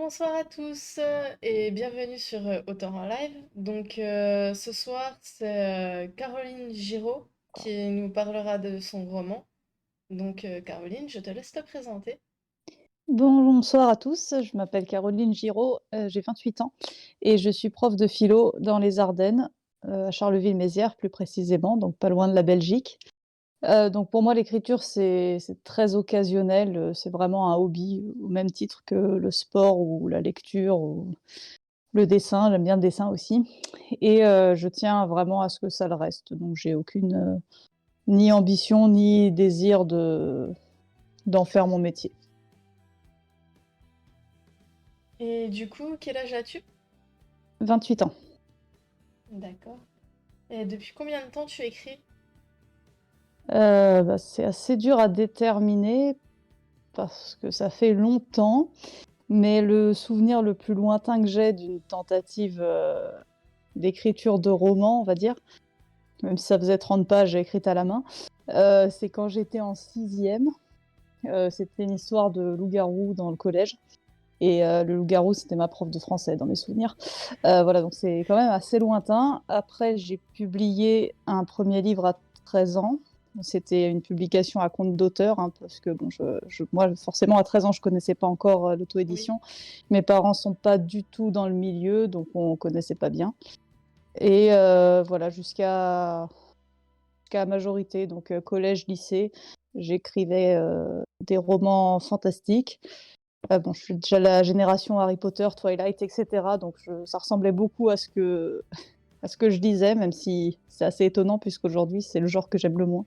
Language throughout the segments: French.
Bonsoir à tous et bienvenue sur Auteur en live. Ce soir, c'est Caroline Giraud qui nous parlera de son roman. Caroline, je te laisse te présenter. Bonsoir à tous, je m'appelle Caroline Giraud, j'ai 28 ans et je suis prof de philo dans les Ardennes, à Charleville-Mézières plus précisément, donc pas loin de la Belgique. Donc pour moi l'écriture c'est très occasionnel, c'est vraiment un hobby au même titre que le sport ou la lecture ou le dessin, j'aime bien le dessin aussi et je tiens vraiment à ce que ça le reste. Donc j'ai aucune, ni ambition ni désir d'en faire mon métier. Et du coup, quel âge as-tu? 28 ans. D'accord. Et depuis combien de temps tu écris? C'est assez dur à déterminer parce que ça fait longtemps, mais le souvenir le plus lointain que j'ai d'une tentative, d'écriture de roman, on va dire, même si ça faisait 30 pages écrites à la main, c'est quand j'étais en 6e. C'était une histoire de loup-garou dans le collège et le loup-garou, c'était ma prof de français dans mes souvenirs. Voilà, donc c'est quand même assez lointain. Après, j'ai publié un premier livre à 13 ans. C'était une publication à compte d'auteur, hein, parce que bon, moi, forcément, à 13 ans, je connaissais pas encore Oui. l'auto-édition. Mes parents sont pas du tout dans le milieu, donc on connaissait pas bien. Et voilà, jusqu'à majorité, donc collège, lycée, j'écrivais des romans fantastiques. Bon, je suis déjà la génération Harry Potter, Twilight, et cetera, donc ça ressemblait beaucoup à ce que je lisais, même si c'est assez étonnant puisqu'aujourd'hui, c'est le genre que j'aime le moins,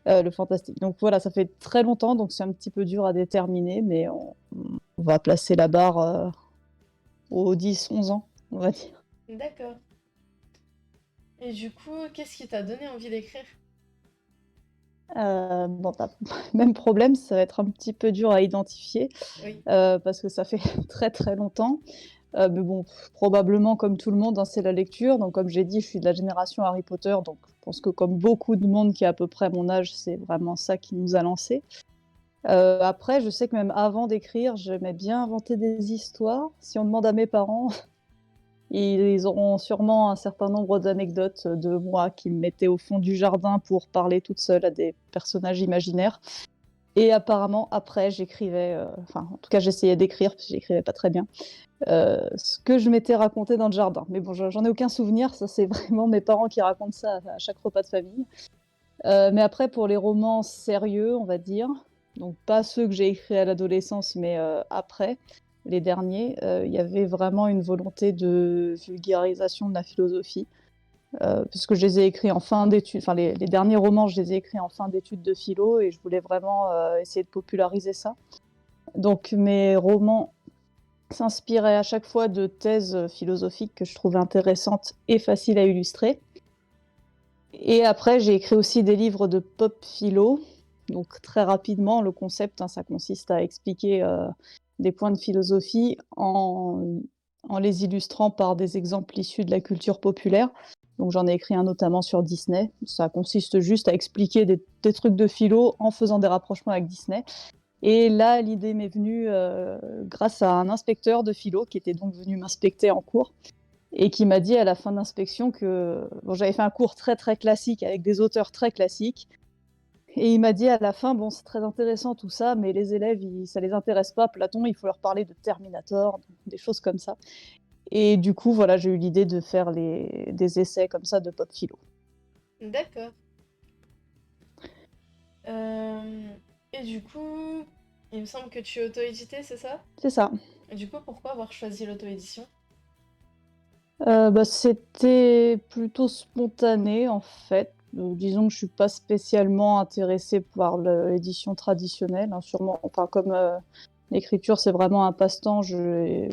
le fantastique. Donc voilà, ça fait très longtemps, donc c'est un petit peu dur à déterminer, mais on va placer la barre, aux 10-11 ans, on va dire. D'accord. Et du coup, qu'est-ce qui t'a donné envie d'écrire? Bon, bah, même problème, ça va être un petit peu dur à identifier, Oui. parce que ça fait très, très longtemps. Mais bon, probablement comme tout le monde, hein, c'est la lecture. Donc comme j'ai dit, je suis de la génération Harry Potter, donc je pense que comme beaucoup de monde qui a à peu près mon âge, c'est vraiment ça qui nous a lancés. Après, je sais que même avant d'écrire, j'aimais bien inventer des histoires. Si on demande à mes parents, ils auront sûrement un certain nombre d'anecdotes de moi qui me mettais au fond du jardin pour parler toute seule à des personnages imaginaires. Et apparemment, après, j'écrivais, enfin, en tout cas, j'essayais d'écrire, parce que j'écrivais pas très bien, ce que je m'étais raconté dans le jardin. Mais bon, j'en ai aucun souvenir, ça c'est vraiment mes parents qui racontent ça à chaque repas de famille. Mais après, pour les romans sérieux, on va dire, donc pas ceux que j'ai écrits à l'adolescence, mais après, les derniers, il y avait vraiment une volonté de vulgarisation de la philosophie, puisque je les ai écrits en fin d'études, enfin les derniers romans, je les ai écrits en fin d'études de philo et je voulais vraiment essayer de populariser ça. Donc mes romans s'inspirait à chaque fois de thèses philosophiques que je trouvais intéressantes et faciles à illustrer. Et après, j'ai écrit aussi des livres de pop philo. Donc très rapidement, le concept, hein, ça consiste à expliquer des points de philosophie en les illustrant par des exemples issus de la culture populaire. Donc j'en ai écrit un notamment sur Disney. Ça consiste juste à expliquer des trucs de philo en faisant des rapprochements avec Disney. Et là, l'idée m'est venue grâce à un inspecteur de philo qui était donc venu m'inspecter en cours et qui m'a dit à la fin de l'inspection que bon, j'avais fait un cours très très classique avec des auteurs très classiques. Et il m'a dit à la fin, bon, c'est très intéressant tout ça, mais les élèves, ça les intéresse pas. Platon, il faut leur parler de Terminator, des choses comme ça. Et du coup, voilà, j'ai eu l'idée de faire des essais comme ça de pop philo. D'accord. Euh, Et du coup, il me semble que tu es auto-édité, c'est ça? C'est ça. Et du coup, pourquoi avoir choisi l'auto-édition? C'était plutôt spontané en fait. Disons que je suis pas spécialement intéressée par l'édition traditionnelle, hein, sûrement enfin comme, l'écriture c'est vraiment un passe-temps, je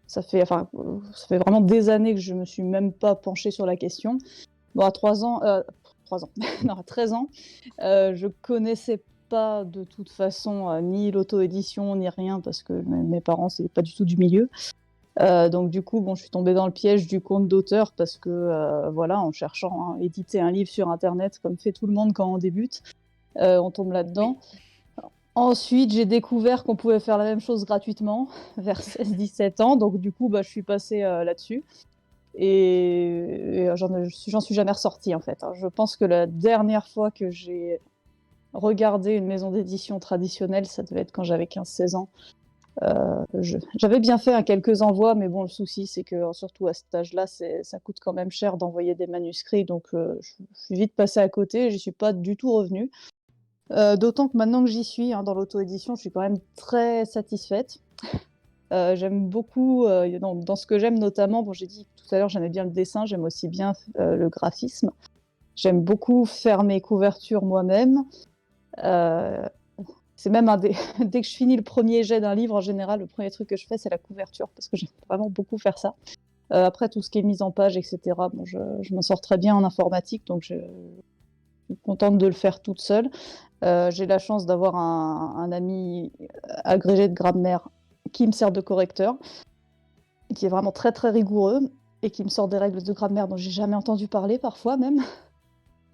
ça fait vraiment des années que je me suis même pas penchée sur la question. Bon à 3 ans, 3 ans, non à 13 ans, je connaissais pas de toute façon, ni l'auto-édition ni rien parce que mes parents c'est pas du tout du milieu. Donc du coup, bon, je suis tombée dans le piège du compte d'auteur parce que, voilà, en cherchant à éditer un livre sur internet comme fait tout le monde quand on débute, on tombe Oui. là-dedans. Ensuite, j'ai découvert qu'on pouvait faire la même chose gratuitement vers 16-17 ans, donc du coup, bah, je suis passée là-dessus. Et j'en suis jamais ressortie en fait, hein. Je pense que la dernière fois que j'ai regardé une maison d'édition traditionnelle, ça devait être quand j'avais 15-16 ans. J'avais bien fait quelques envois, mais bon, le souci, c'est que surtout à cet âge-là, ça coûte quand même cher d'envoyer des manuscrits, donc je suis vite passée à côté, j'y suis pas du tout revenue. D'autant que maintenant que j'y suis, hein, dans l'auto-édition, je suis quand même très satisfaite. J'aime beaucoup, dans ce que j'aime notamment, bon, j'ai dit tout à l'heure, j'aimais bien le dessin, j'aime aussi bien le graphisme. J'aime beaucoup faire mes couvertures moi-même. Euh, c'est même dès que je finis le premier jet d'un livre, en général, le premier truc que je fais, c'est la couverture, parce que j'aime vraiment beaucoup faire ça. Après, tout ce qui est mise en page, etc., bon, je m'en sors très bien en informatique, donc je suis contente de le faire toute seule. J'ai la chance d'avoir un ami agrégé de grammaire qui me sert de correcteur, qui est vraiment très très rigoureux et qui me sort des règles de grammaire dont j'ai jamais entendu parler parfois même.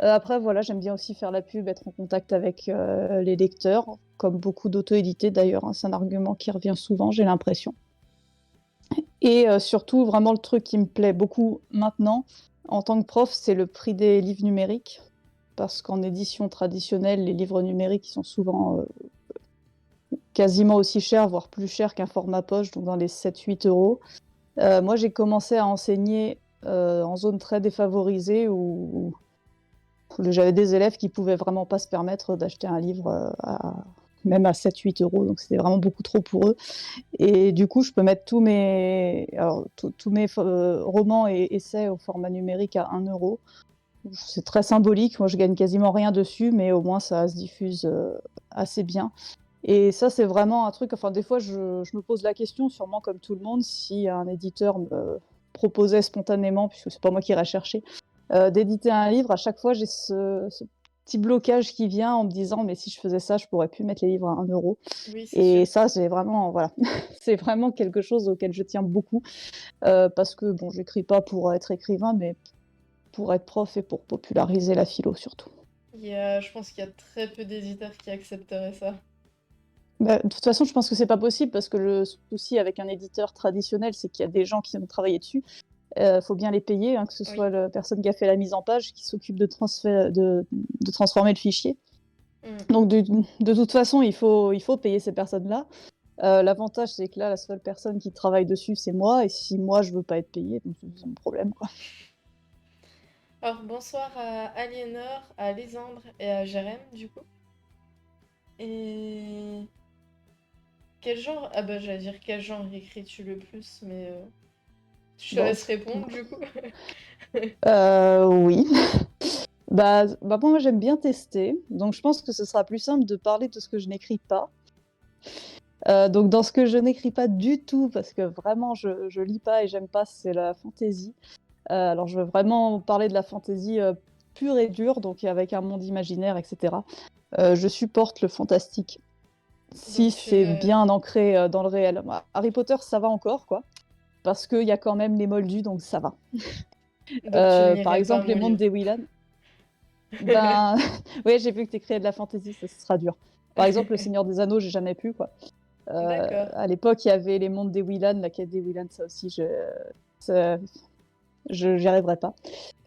Après voilà, j'aime bien aussi faire la pub, être en contact avec les lecteurs, comme beaucoup d'auto-édités d'ailleurs, hein, c'est un argument qui revient souvent, j'ai l'impression. Et surtout, vraiment le truc qui me plaît beaucoup maintenant, en tant que prof, c'est le prix des livres numériques. Parce qu'en édition traditionnelle, les livres numériques sont souvent quasiment aussi chers, voire plus chers qu'un format poche, donc dans les 7-8 euros. Moi, j'ai commencé à enseigner en zone très défavorisée où j'avais des élèves qui pouvaient vraiment pas se permettre d'acheter un livre même à 7-8 euros, donc c'était vraiment beaucoup trop pour eux. Et du coup, je peux mettre tous mes romans et essais au format numérique à 1 euro. C'est très symbolique, moi je gagne quasiment rien dessus, mais au moins ça se diffuse assez bien. Et ça, c'est vraiment un truc, enfin des fois je me pose la question, sûrement comme tout le monde, si un éditeur me proposait spontanément, puisque c'est pas moi qui irais chercher, d'éditer un livre, à chaque fois j'ai ce petit blocage qui vient en me disant mais si je faisais ça, je pourrais plus mettre les livres à 1 euro. Oui, c'est sûr. Et ça, c'est vraiment, voilà, c'est vraiment quelque chose auquel je tiens beaucoup, parce que bon, j'écris pas pour être écrivain, mais pour être prof et pour populariser la philo surtout. Je pense qu'il y a très peu d'éditeurs qui accepteraient ça. Bah, de toute façon, je pense que c'est pas possible parce que le souci avec un éditeur traditionnel, c'est qu'il y a des gens qui ont travaillé dessus. Faut bien les payer, hein, que ce Oui. soit la personne qui a fait la mise en page, qui s'occupe de transformer le fichier. Mm. Donc de toute façon, il faut payer ces personnes-là. L'avantage, c'est que là, la seule personne qui travaille dessus, c'est moi. Et si moi, je veux pas être payée, donc c'est mon problème, quoi. Alors, bonsoir à Aliénor, à Lysandre et à Jérém, du coup. Et quel genre... Ah bah, j'allais dire quel genre écris-tu le plus, mais je te Bon, laisse répondre, du coup. oui. Bah moi, j'aime bien tester. Donc, je pense que ce sera plus simple de parler de ce que je n'écris pas. Donc, dans ce que je n'écris pas du tout, parce que vraiment, je lis pas et j'aime pas, c'est la fantasy. Alors, je veux vraiment parler de la fantasy pure et dure, donc avec un monde imaginaire, etc. Je supporte le fantastique si Donc, c'est bien ancré dans le réel. Bah, Harry Potter, ça va encore, quoi, parce qu'il y a quand même les moldus, donc ça va. donc tu Par n'irais pas exemple, les mon mondes livre. des Whelan. Ben, oui, j'ai vu que tu écrivais de la fantasy, ça sera dur. Par exemple, Le Seigneur des Anneaux, j'ai jamais pu, quoi. D'accord. À l'époque, il y avait les mondes des Whelan, la quête des Whelan, ça aussi, ça- j'y arriverai pas.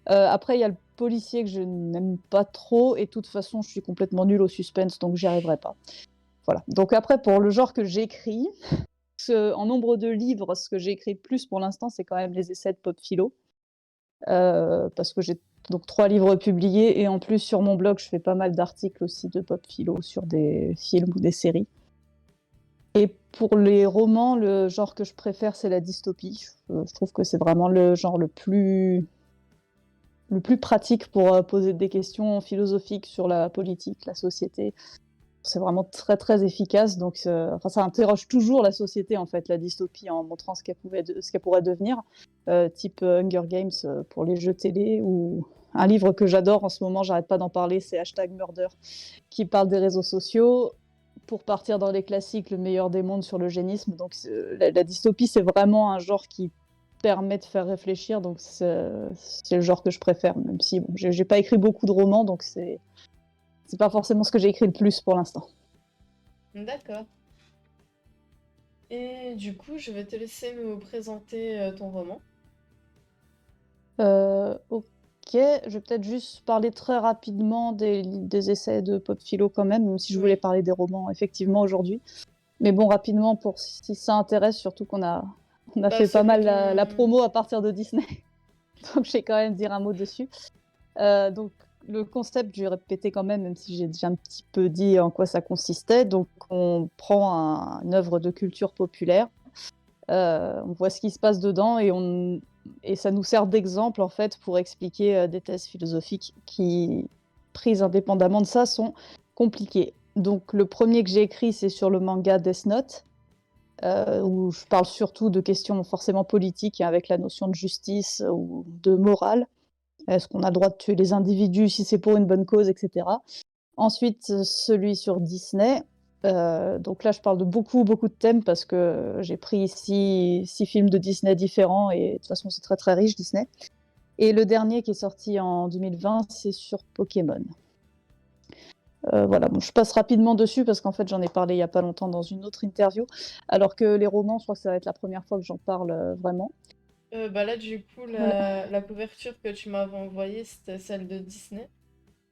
Après, il y a le policier que je n'aime pas trop, et de toute façon, je suis complètement nulle au suspense, donc j'y arriverai pas. Voilà. Donc après, pour le genre que j'écris, en nombre de livres, ce que j'ai écrit le plus pour l'instant, c'est quand même les essais de pop philo, parce que j'ai donc 3 livres publiés, et en plus, sur mon blog, je fais pas mal d'articles aussi de pop philo sur des films ou des séries. Et pour les romans, le genre que je préfère, c'est la dystopie. Je trouve que c'est vraiment le genre le plus pratique pour poser des questions philosophiques sur la politique, la société. C'est vraiment très très efficace. Donc, enfin, ça interroge toujours la société en fait, la dystopie, en montrant ce qu'elle pourrait devenir, type Hunger Games pour les jeux télé, ou un livre que j'adore en ce moment, j'arrête pas d'en parler, c'est #Murder, qui parle des réseaux sociaux. Pour partir dans les classiques, Le meilleur des mondes sur l'eugénisme. Donc la dystopie, c'est vraiment un genre qui permet de faire réfléchir, donc c'est le genre que je préfère, même si bon, j'ai pas écrit beaucoup de romans, donc c'est pas forcément ce que j'ai écrit le plus pour l'instant. D'accord. Et du coup, je vais te laisser nous présenter ton roman. Ok, je vais peut-être juste parler très rapidement des essais de pop philo quand même si je voulais Oui. parler des romans effectivement aujourd'hui. Mais bon, rapidement, pour si ça intéresse, surtout on a Bah, fait pas celui mal la dont... promo à partir de Disney, donc je vais quand même dire un mot dessus. Donc le concept, je vais répéter quand même si j'ai déjà un petit peu dit en quoi ça consistait. Donc on prend une œuvre de culture populaire, on voit ce qui se passe dedans et ça nous sert d'exemple en fait pour expliquer des thèses philosophiques qui, prises indépendamment de ça, sont compliquées. Donc le premier que j'ai écrit, c'est sur le manga Death Note, où je parle surtout de questions forcément politiques avec la notion de justice ou de morale. Est-ce qu'on a le droit de tuer les individus si c'est pour une bonne cause, etc. Ensuite, celui sur Disney. Donc là, je parle de beaucoup, beaucoup de thèmes parce que j'ai pris six films de Disney différents et de toute façon, c'est très, très riche, Disney. Et le dernier qui est sorti en 2020, c'est sur Pokémon. Voilà, bon, je passe rapidement dessus parce qu'en fait, j'en ai parlé il n'y a pas longtemps dans une autre interview. Alors que les romans, je crois que ça va être la première fois que j'en parle vraiment. Bah là, du coup, Voilà. la couverture que tu m'avais envoyée, c'était celle de Disney.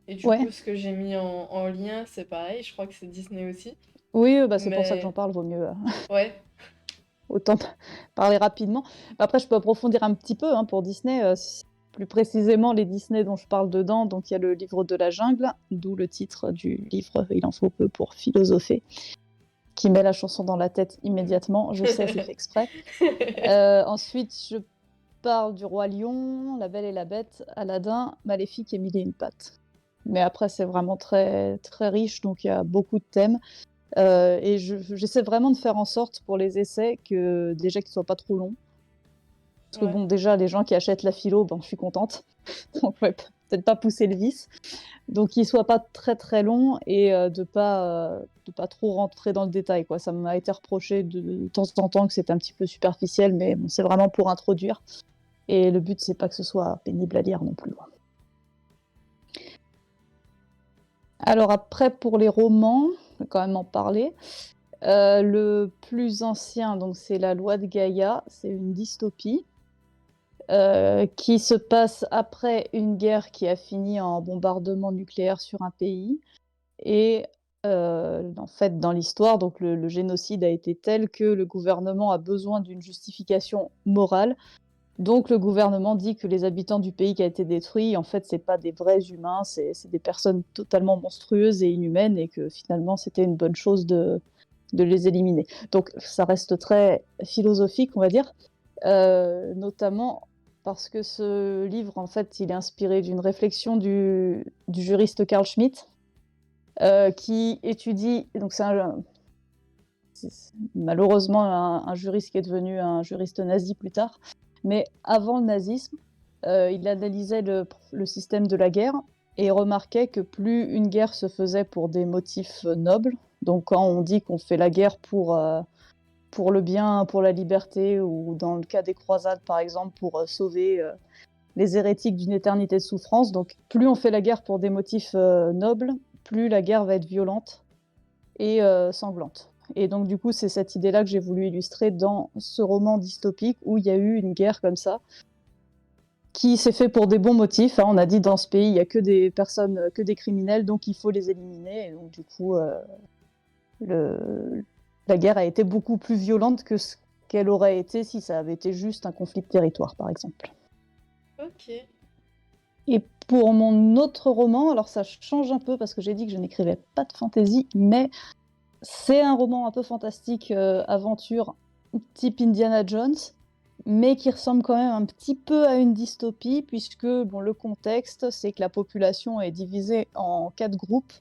Et du Ouais, coup, ce que j'ai mis en lien, c'est pareil, je crois que c'est Disney aussi. oui, bah, c'est pour ça que j'en Mais parle, vaut mieux ouais, autant parler rapidement. Après, je peux approfondir un petit peu pour Disney. Plus précisément, les Disney dont je parle dedans, donc il y a le livre de la jungle, d'où le titre du livre Il en faut peu pour philosopher, qui met la chanson dans la tête immédiatement. Je sais, c'est fait exprès. Ensuite, je parle du Roi Lion, La Belle et la Bête, Aladdin, Maléfique et Mille et une pattes. Mais après, c'est vraiment très, très riche, donc il y a beaucoup de thèmes. Et j'essaie vraiment de faire en sorte pour les essais que déjà qu'ils soient pas trop longs. Parce que ouais, bon, déjà, les gens qui achètent la philo, ben, je suis contente. Donc, ouais, peut-être pas pousser le vice. Donc, qu'ils soient pas très très longs et de pas trop rentrer dans le détail, quoi. Ça m'a été reproché de temps en temps que c'était un petit peu superficiel, mais bon, c'est vraiment pour introduire. Et le but, c'est pas que ce soit pénible à lire non plus. Alors après, pour les romans, je vais quand même en parler. Le plus ancien, donc c'est La Loi de Gaïa, c'est une dystopie qui se passe après une guerre qui a fini en bombardement nucléaire sur un pays. Et en fait, dans l'histoire, donc le génocide a été tel que le gouvernement a besoin d'une justification morale. Donc le gouvernement dit que les habitants du pays qui a été détruit, en fait, c'est pas des vrais humains, c'est des personnes totalement monstrueuses et inhumaines, et que finalement, c'était une bonne chose de les éliminer. Donc ça reste très philosophique, on va dire, notamment parce que ce livre, en fait, il est inspiré d'une réflexion du juriste Carl Schmitt, qui étudie, donc c'est malheureusement un juriste qui est devenu un juriste nazi plus tard, mais avant le nazisme, il analysait le système de la guerre et remarquait que plus une guerre se faisait pour des motifs nobles, donc quand on dit qu'on fait la guerre pour le bien, pour la liberté, ou dans le cas des croisades par exemple, pour sauver les hérétiques d'une éternité de souffrance, donc plus on fait la guerre pour des motifs nobles, plus la guerre va être violente et sanglante. Et donc du coup, c'est cette idée-là que j'ai voulu illustrer dans ce roman dystopique où il y a eu une guerre comme ça, qui s'est fait pour des bons motifs. On a dit dans ce pays, il n'y a que des personnes, que des criminels, donc il faut les éliminer. Et donc du coup, le... la guerre a été beaucoup plus violente que ce qu'elle aurait été si ça avait été juste un conflit de territoire, par exemple. ok. Et pour mon autre roman, alors ça change un peu parce que j'ai dit que je n'écrivais pas de fantasy, mais c'est un roman un peu fantastique, aventure, type Indiana Jones, mais qui ressemble quand même un petit peu à une dystopie, puisque bon, le contexte, c'est que la population est divisée en 4 groupes,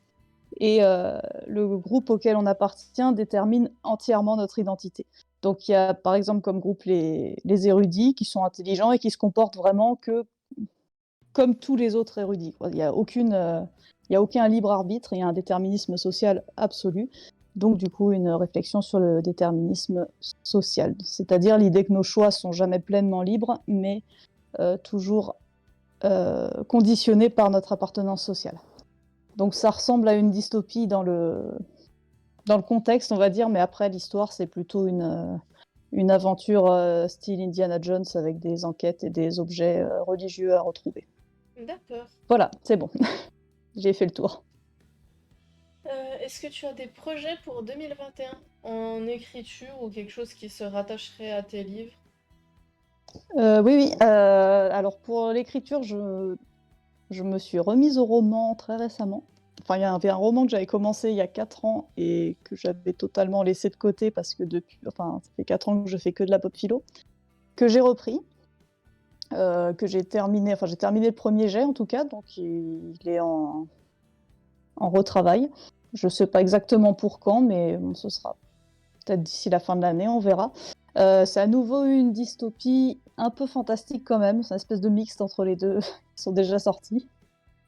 et le groupe auquel on appartient détermine entièrement notre identité. Donc il y a par exemple comme groupe les érudits, qui sont intelligents et qui se comportent vraiment que comme tous les autres érudits, quoi. Il y a aucun libre arbitre, il y a un déterminisme social absolu. Donc, du coup, une réflexion sur le déterminisme social, c'est-à-dire l'idée que nos choix sont jamais pleinement libres, mais toujours conditionnés par notre appartenance sociale. Donc, ça ressemble à une dystopie dans le contexte, on va dire, mais après, l'histoire, c'est plutôt une aventure style Indiana Jones avec des enquêtes et des objets religieux à retrouver. D'accord. Voilà, c'est bon, j'ai fait le tour. Est-ce que tu as des projets pour 2021 en écriture ou quelque chose qui se rattacherait à tes livres? Oui, oui. Alors pour l'écriture, je me suis remise au roman très récemment. Enfin, il y avait un roman que j'avais commencé il y a 4 ans et que j'avais totalement laissé de côté parce que ça fait 4 ans que je fais que de la pop philo, que j'ai repris, que j'ai terminé, enfin j'ai terminé le premier jet en tout cas, donc il est en retravail. Je sais pas exactement pour quand, mais bon, ce sera peut-être d'ici la fin de l'année, on verra. C'est à nouveau une dystopie un peu fantastique quand même, c'est une espèce de mixte entre les deux qui sont déjà sortis,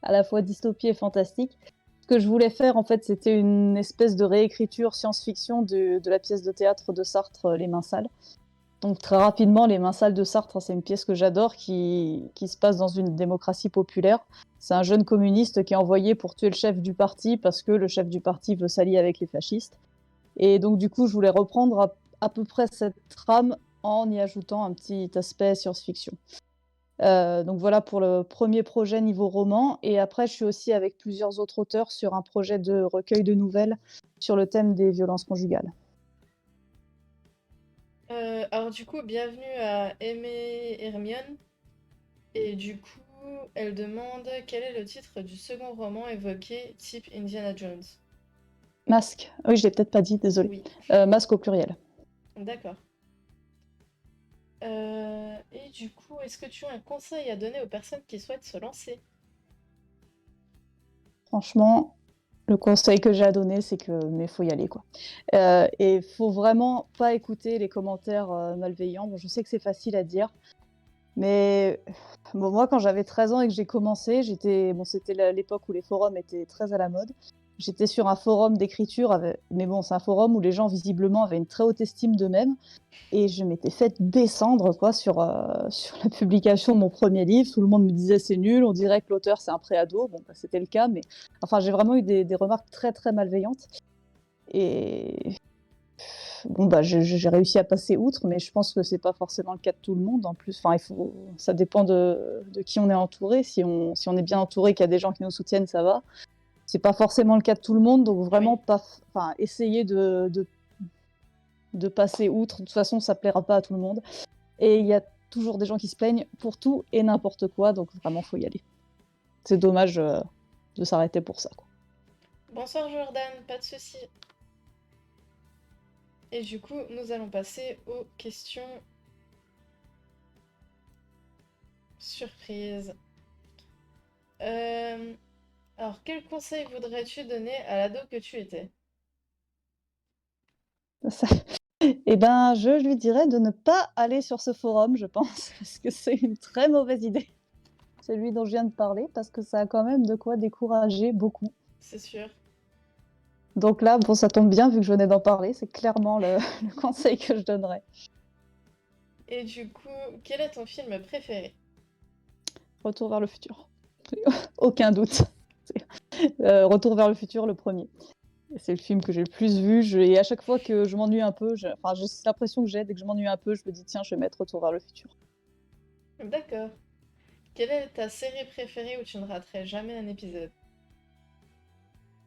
à la fois dystopie et fantastique. Ce que je voulais faire, en fait, c'était une espèce de réécriture science-fiction de la pièce de théâtre de Sartre, Les Mains Sales. Donc très rapidement, Les Mains Sales de Sartre, c'est une pièce que j'adore qui se passe dans une démocratie populaire. C'est un jeune communiste qui est envoyé pour tuer le chef du parti parce que le chef du parti veut s'allier avec les fascistes. Et donc du coup, je voulais reprendre à peu près cette trame en y ajoutant un petit aspect science-fiction. Donc voilà pour le premier projet niveau roman. Et après, je suis aussi avec plusieurs autres auteurs sur un projet de recueil de nouvelles sur le thème des violences conjugales. Alors du coup, bienvenue à Aimée Hermione. Et du coup, elle demande quel est le titre du second roman évoqué, type Indiana Jones. Masque. Oui, je l'ai peut-être pas dit, désolé. Oui, Masque au pluriel. d'accord. Et du coup, est-ce que tu as un conseil à donner aux personnes qui souhaitent se lancer? Franchement, le conseil que j'ai à donner, c'est que mais faut y aller quoi. Et faut vraiment pas écouter les commentaires malveillants. Bon, je sais que c'est facile à dire, mais bon, moi, quand j'avais 13 ans et que j'ai commencé, c'était l'époque où les forums étaient très à la mode. J'étais sur un forum d'écriture, mais bon, c'est un forum où les gens visiblement avaient une très haute estime d'eux-mêmes. Et je m'étais fait descendre quoi, sur la publication de mon premier livre. Tout le monde me disait c'est nul, on dirait que l'auteur c'est un préado. Bon, bah, c'était le cas, mais enfin, j'ai vraiment eu des remarques très très malveillantes. Et bon, bah, j'ai réussi à passer outre, mais je pense que c'est pas forcément le cas de tout le monde. En plus, enfin, ça dépend de qui on est entouré. Si on est bien entouré, qu'il y a des gens qui nous soutiennent, ça va. C'est pas forcément le cas de tout le monde, donc vraiment Oui, pas, enfin, essayer de passer outre. De toute façon, ça plaira pas à tout le monde. Et il y a toujours des gens qui se plaignent pour tout et n'importe quoi, donc vraiment, faut y aller. C'est dommage de s'arrêter pour ça, quoi. bonsoir Jordan, pas de souci. Et du coup, nous allons passer aux questions surprises. Euh, Alors, quel conseil voudrais-tu donner à l'ado que tu étais? Ça- Eh ben, je lui dirais de ne pas aller sur ce forum, je pense, parce que c'est une très mauvaise idée, celui dont je viens de parler, parce que ça a quand même de quoi décourager beaucoup. C'est sûr. Donc là, bon, ça tombe bien, vu que je venais d'en parler, c'est clairement le conseil que je donnerais. Et du coup, quel est ton film préféré? Retour vers le futur. Aucun doute. Retour vers le futur, le premier. C'est le film que j'ai le plus vu. Et à chaque fois que je m'ennuie un peu, c'est l'impression que j'ai dès que je m'ennuie un peu, je me dis tiens, je vais mettre Retour vers le futur. D'accord. Quelle est ta série préférée où tu ne raterais jamais un épisode?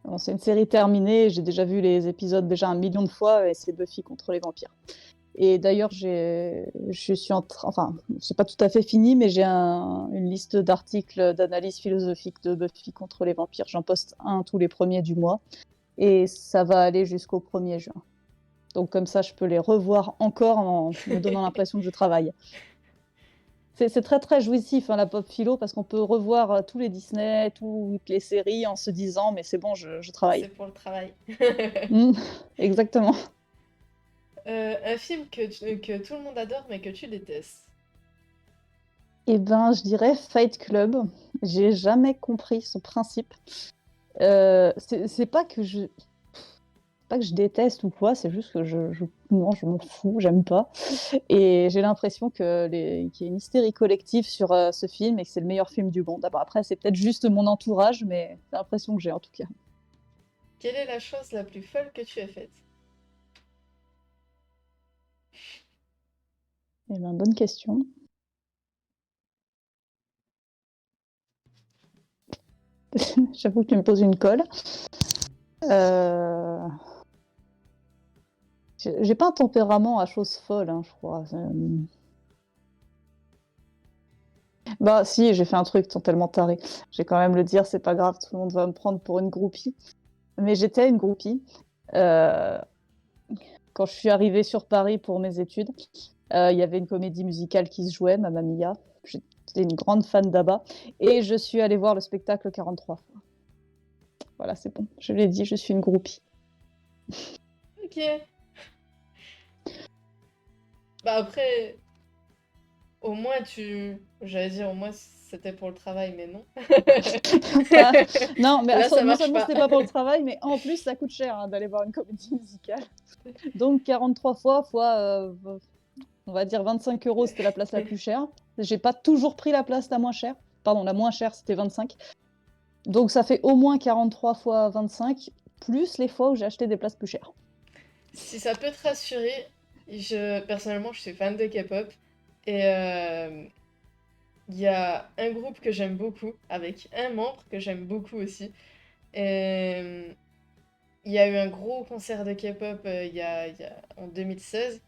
Bon, c'est une série terminée, j'ai déjà vu les épisodes déjà 1 million de fois et c'est Buffy contre les vampires. Et d'ailleurs, je suis enfin, c'est pas tout à fait fini, mais j'ai une liste d'articles d'analyse philosophique de Buffy contre les vampires. J'en poste un tous les premiers du mois et ça va aller jusqu'au 1er juin. Donc comme ça, je peux les revoir encore en me donnant l'impression que je travaille. C'est très très jouissif hein, la pop philo parce qu'on peut revoir tous les Disney, toutes les séries en se disant mais c'est bon, je travaille. C'est pour le travail. Mmh, exactement. Un film que tout le monde adore mais que tu détestes. Et ben, je dirais Fight Club. J'ai jamais compris son principe. C'est pas que je déteste ou quoi, c'est juste que non, je m'en fous, j'aime pas. Et j'ai l'impression qu'il y a une hystérie collective sur ce film et que c'est le meilleur film du monde. Après, c'est peut-être juste mon entourage, mais c'est l'impression que j'ai en tout cas. Quelle est la chose la plus folle que tu as faite? Eh ben, bonne question. J'avoue que tu me poses une colle. Euh, J'ai pas un tempérament à choses folles, hein, je crois. Bah si, j'ai fait un truc totalement taré. Je vais quand même le dire, c'est pas grave, tout le monde va me prendre pour une groupie. Mais j'étais une groupie. Euh, Quand je suis arrivée sur Paris pour mes études, il y avait une comédie musicale qui se jouait, Mamma Mia. J'étais une grande fan d'ABBA. Et je suis allée voir le spectacle 43 fois. Voilà, c'est bon. Je l'ai dit, je suis une groupie. Ok. Bah après, au moins J'allais dire au moins c'était pour le travail, mais non. Bah, non, mais Là, ça non marche seulement pas. c'était pas pour le travail, mais en plus ça coûte cher hein, d'aller voir une comédie musicale. Donc 43 fois, on va dire 25 euros, c'était la place la plus chère. J'ai pas toujours pris la place la moins chère. Pardon, la moins chère, c'était 25. Donc ça fait au moins 43 fois 25, plus les fois où j'ai acheté des places plus chères. Si ça peut te rassurer, personnellement, je suis fan de K-pop et il y a un groupe que j'aime beaucoup, avec un membre que j'aime beaucoup aussi. Et il y a eu un gros concert de K-pop en 2016.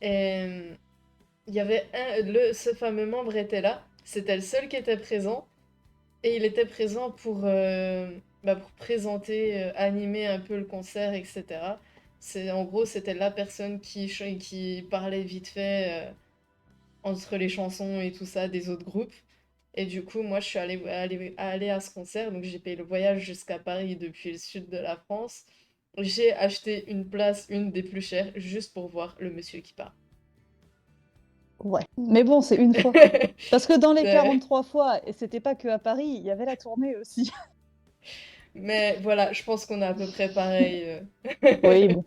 Et il y avait ce fameux membre était là. C'était le seul qui était présent. Et il était présent pour présenter, animer un peu le concert, etc. En gros, c'était la personne qui parlait vite fait entre les chansons et tout ça des autres groupes. Et du coup, moi, je suis allée à ce concert, donc j'ai payé le voyage jusqu'à Paris depuis le sud de la France. J'ai acheté une place, une des plus chères, juste pour voir le monsieur qui parle. Ouais. Mais bon, c'est une fois. Parce que dans les C'est- 43 fois, et c'était pas que à Paris, il y avait la tournée aussi. Mais voilà, je pense qu'on est à peu près pareil. Oui, bon.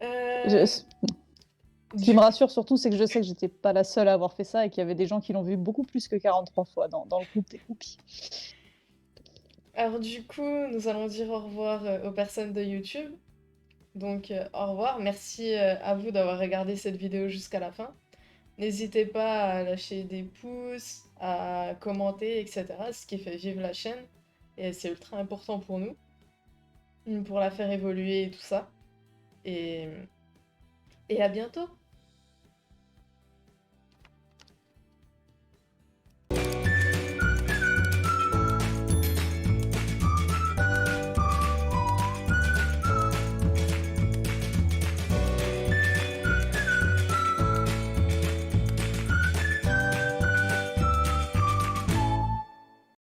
Euh, Ce qui du me coup, rassure surtout, c'est que je sais que j'étais pas la seule à avoir fait ça et qu'il y avait des gens qui l'ont vu beaucoup plus que 43 fois dans le groupe des groupies. nous allons dire au revoir aux personnes de YouTube. Donc, au revoir. Merci à vous d'avoir regardé cette vidéo jusqu'à la fin. N'hésitez pas à lâcher des pouces, à commenter, etc. Ce qui fait vivre la chaîne. Et c'est ultra important pour nous, pour la faire évoluer et tout ça. Et, et à bientôt!